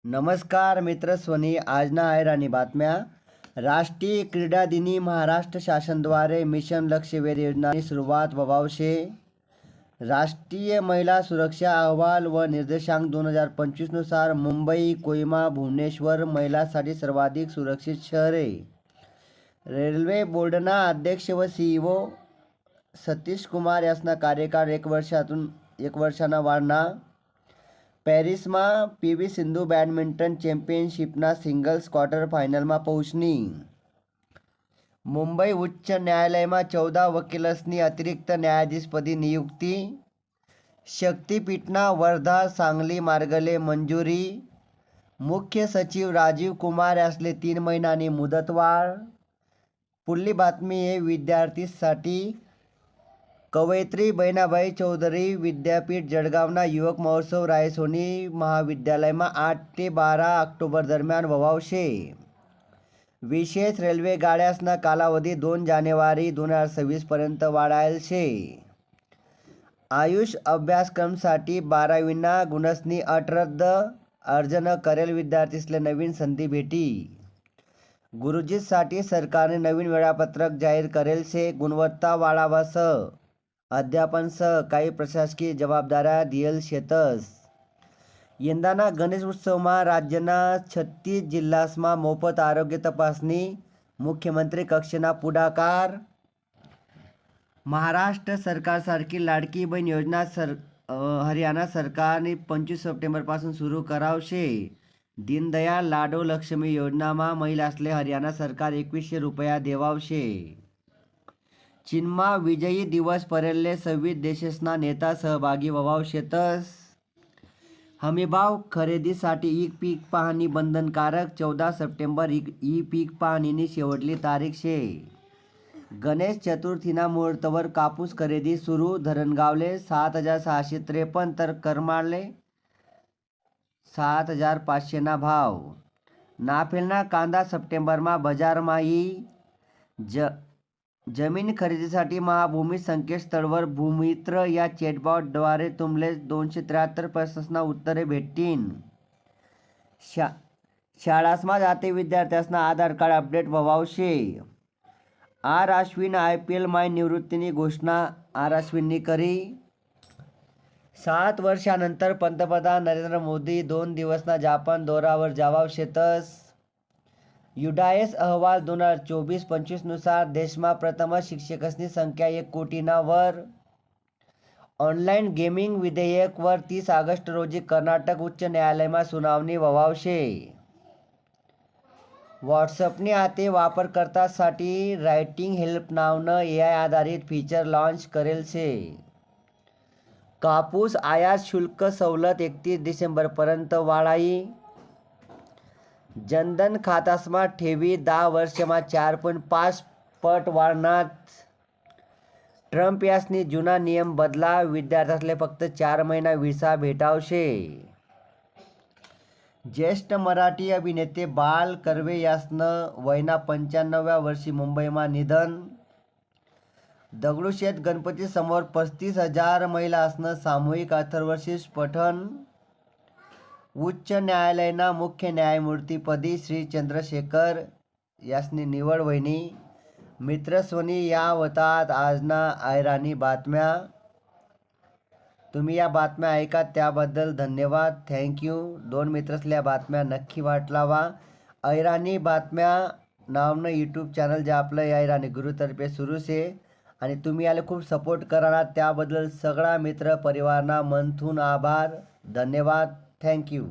नमस्कार मित्र स्वनी आजना आहे राणी बातम्या। राष्ट्रीय क्रीडा दिनी महाराष्ट्र शासनद्वारे मिशन लक्ष्यवेध योजनांची सुरुवात व्हावशे। राष्ट्रीय महिला सुरक्षा अहवाल व निर्देशांक 2025 नुसार मुंबई, कोहिमा, भुवनेश्वर महिलांसाठी सर्वाधिक सुरक्षित शहरे। रेल्वे बोर्डना अध्यक्ष व सीईओ सतीश कुमार यासना कार्यकाळ 1 वर्षाना वाढना। पेरिस में पीवी सिंधु बैडमिंटन चैम्पियनशिपना सिंगल्स क्वार्टर फाइनल में पहुँचनी। मुंबई उच्च न्यायालय में 14 वकीलसनी अतिरिक्त न्यायाधीशपदी नियुक्ति। शक्तिपीठना वर्धा सांगली मार्गले मंजुरी। मुख्य सचिव राजीव कुमार यासले 3 महिनानी मुदतवाढ। पुढली बातमी हे विद्यार्थीसाठी। कवयित्री बहिणाबाई चौधरी विद्यापीठ जळगावना युवक महोत्सव रायसोनी महाविद्यालय में 8 ते 12 ऑक्टोबर दरम्यान व्हावशे। विशेष रेल्वे गाड्यासना कालावधी 2 जानेवारी 2026 पर्यंत वाढायेल शे। आयुष अभ्यासक्रमसाठी 12वीना गुणसनी अट रद्द। अर्ज न करेल विद्यार्थीसले नवीन संधी भेटी। गुरुजीसाठी सरकारने नवीन वेळापत्रक जाहीर करेल शे। गुणवत्ता वाढावासह अध्यापनसह काही प्रशासकीय जबाबदाऱ्या दिયેલ शेतस। यंदाना गणेश उत्सवમાં राज्यना 36 जिल्हासમાં मोफत आरोग्य तपासणी। मुख्यमंत्री कक्षेना पुढाकार। महाराष्ट्र सरकारसारखी लाडकी बहीण योजना हरियाणा सरकारने 25 सप्टेंबरपासून सुरू करावशे। दीनदयाळ लाडो लक्ष्मी योजनाમાં महिलासले हरियाणा सरकार 2100 रुपया देवावशे। चीनमा विजयी दिवस परेलले 26 देशसना नेता सहभागी व्हावशेतस। हमीभाव खरेदीसाठी ई पीक पाहणी बंधनकारक। 14 सप्टेंबर ई पीक पाहणीनी शेवटली तारीख शे। गणेश चतुर्थीना मुहूर्तवर कापूस खरेदी सुरू। धरणगावले 7653 तर करमाळले 7500 ना भाव। नाफेडना कांदा सप्टेंबरमा बजारमा ई जमीन खरेदीसाठी महाभूमी संकेतस्थळवर भूमित्र या चॅटबॉटद्वारे तुमले 273 प्रश्नांना उत्तरे भेटतील। शाळासमा जाते विद्यार्थ्यांसना आधार कार्ड अपडेट व्हावशे। आर अश्विन IPL माय निवृत्तीनी घोषणा आर अश्विननी करी। 7 वर्षानंतर पंतप्रधान नरेंद्र मोदी 2 दिवसना जापान दौऱ्यावर जावावशेतस। युडाएस अहवाल 2024-25 नुसार देशમાં प्रथम शिक्षकसनी संख्या 1 कोटीना वर। ऑनलाइन गेमिंग विधेयक वर 30 ऑगस्ट रोजी कर्नाटक उच्च न्यायालयમાં सुनावणी व्हावशे। व्हॉट्सअपनी आते वापरकर्तासाठी रायटिंग हेल्प नावनं AI आधारित फीचर लॉन्च करेल शे। कापूस आयात शुल्क सवलत 31 डिसेंबरपर्यंत वाढाई। जनधन खातासमा ठेवी 10 वर्षमा 4.5 पट वाढणार। ट्रम्प यासनी जुना नियम बदला। विद्यार्थ्यासले फक्त 4 महिना व्हिसा भेटावशे। ज्येष्ठ मराठी अभिनेते बाल कर्वे यासनं वयना 95व्या वर्षी मुंबईमा निधन। दगडूशेठ गणपती समोर 35,000 महिलासनं सामूहिक अथर्वशीर्ष पठण। उच्च न्यायालयना मुख्य न्यायमूर्तीपदी श्री चंद्रशेखर यासनी निवड व्हयनी। मित्रस्वनी या होतात आजना ऐराणी बातम्या। तुम्ही या बातम्या ऐका त्याबद्दल धन्यवाद। थँक्यू। 2 मित्रसल्या बातम्या नक्की वाटलावा। ऐराणी बातम्या नावनं यूट्यूब चॅनल जे आपलं ऐराणी गुरुतर्फे सुरू शे आणि तुम्ही याला खूप सपोर्ट करणार त्याबद्दल सगळा मित्र परिवारना मनथून आभार। धन्यवाद। थँक्यू।